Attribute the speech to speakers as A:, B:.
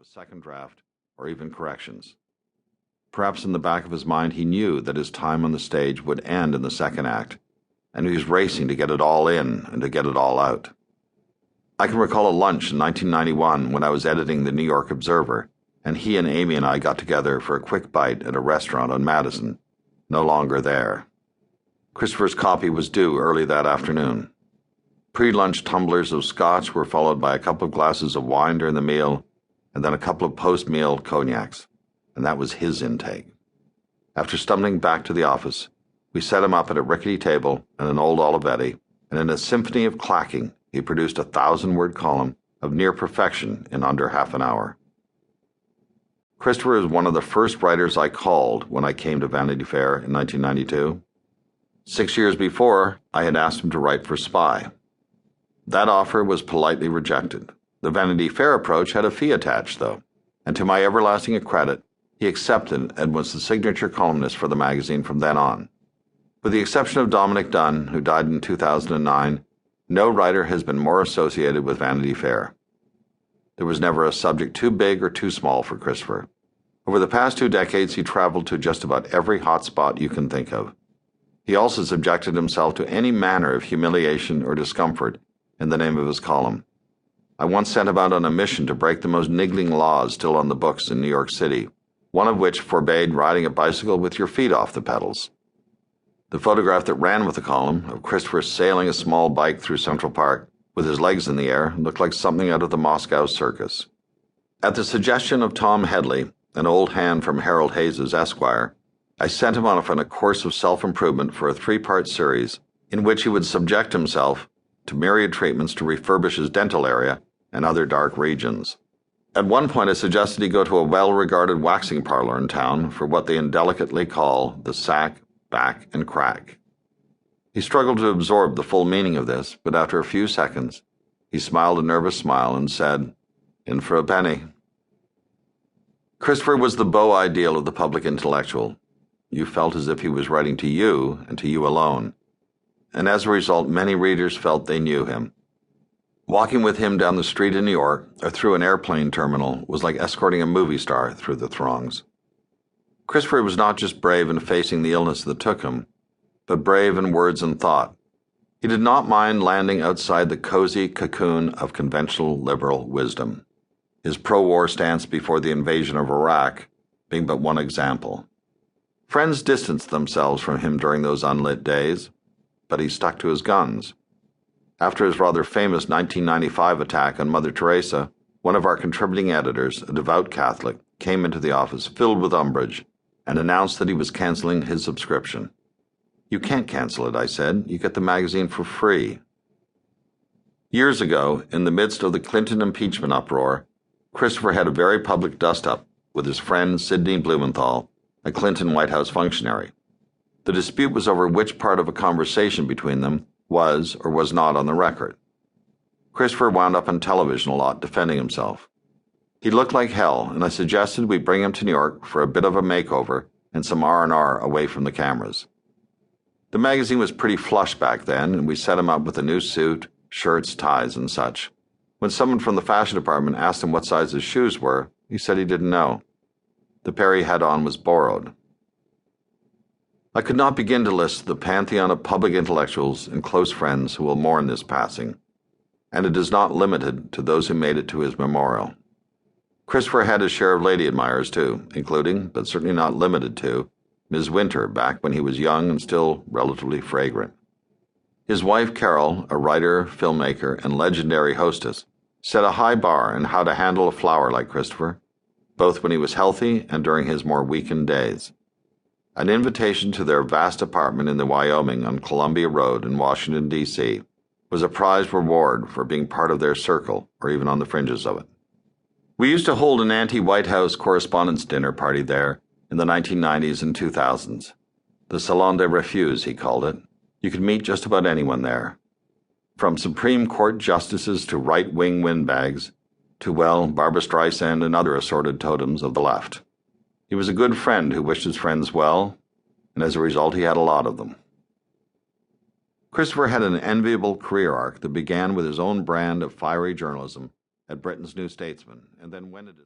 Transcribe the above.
A: of a second draft or even corrections. Perhaps in the back of his mind he knew that his time on the stage would end in the second act, and he was racing to get it all in and to get it all out. I can recall a lunch in 1991 when I was editing the New York Observer, and he and Amy and I got together for a quick bite at a restaurant on Madison, no longer there. Christopher's copy was due early that afternoon. Pre-lunch tumblers of scotch were followed by a couple of glasses of wine during the meal, and then a couple of post-meal cognacs, and that was his intake. After stumbling back to the office, we set him up at a rickety table and an old Olivetti, and in a symphony of clacking, he produced a 1,000-word column of near perfection in under half an hour. Christopher is one of the first writers I called when I came to Vanity Fair in 1992. 6 years before, I had asked him to write for Spy. That offer was politely rejected. The Vanity Fair approach had a fee attached, though, and to my everlasting credit, he accepted and was the signature columnist for the magazine from then on. With the exception of Dominic Dunn, who died in 2009, no writer has been more associated with Vanity Fair. There was never a subject too big or too small for Christopher. Over the past 2 decades, he traveled to just about every hot spot you can think of. He also subjected himself to any manner of humiliation or discomfort in the name of his column. I once sent him out on a mission to break the most niggling laws still on the books in New York City, one of which forbade riding a bicycle with your feet off the pedals. The photograph that ran with the column, of Christopher sailing a small bike through Central Park with his legs in the air, looked like something out of the Moscow circus. At the suggestion of Tom Headley, an old hand from Harold Hayes' Esquire, I sent him off on a course of self-improvement for a 3-part series in which he would subject himself to myriad treatments to refurbish his dental area and other dark regions. At one point I suggested he go to a well-regarded waxing parlor in town for what they indelicately call the sack, back, and crack. He struggled to absorb the full meaning of this, but after a few seconds, he smiled a nervous smile and said, "In for a penny." Christopher was the beau ideal of the public intellectual. You felt as if he was writing to you and to you alone, and as a result, many readers felt they knew him. Walking with him down the street in New York or through an airplane terminal was like escorting a movie star through the throngs. Christopher was not just brave in facing the illness that took him, but brave in words and thought. He did not mind landing outside the cozy cocoon of conventional liberal wisdom, his pro-war stance before the invasion of Iraq being but one example. Friends distanced themselves from him during those unlit days, but he stuck to his guns. After his rather famous 1995 attack on Mother Teresa, one of our contributing editors, a devout Catholic, came into the office filled with umbrage and announced that he was canceling his subscription. "You can't cancel it," I said. "You get the magazine for free." Years ago, in the midst of the Clinton impeachment uproar, Christopher had a very public dust-up with his friend Sidney Blumenthal, a Clinton White House functionary. The dispute was over which part of a conversation between them was or was not on the record. Christopher wound up on television a lot defending himself. He looked like hell, and I suggested we bring him to New York for a bit of a makeover and some R&R away from the cameras. The magazine was pretty flush back then, and we set him up with a new suit, shirts, ties, and such. When someone from the fashion department asked him what size his shoes were, he said he didn't know. The pair he had on was borrowed. I could not begin to list the pantheon of public intellectuals and close friends who will mourn this passing, and it is not limited to those who made it to his memorial. Christopher had his share of lady admirers, too, including, but certainly not limited to, Ms. Winter back when he was young and still relatively fragrant. His wife, Carol, a writer, filmmaker, and legendary hostess, set a high bar in how to handle a flower like Christopher, both when he was healthy and during his more weakened days. An invitation to their vast apartment in the Wyoming on Columbia Road in Washington, D.C., was a prized reward for being part of their circle or even on the fringes of it. We used to hold an anti-White House correspondence dinner party there in the 1990s and 2000s. The Salon des Refus, he called it. You could meet just about anyone there. From Supreme Court justices to right-wing windbags, to, well, Barbra Streisand and other assorted totems of the left. He was a good friend who wished his friends well, and as a result he had a lot of them. Christopher had an enviable career arc that began with his own brand of fiery journalism at Britain's New Statesman, and then went into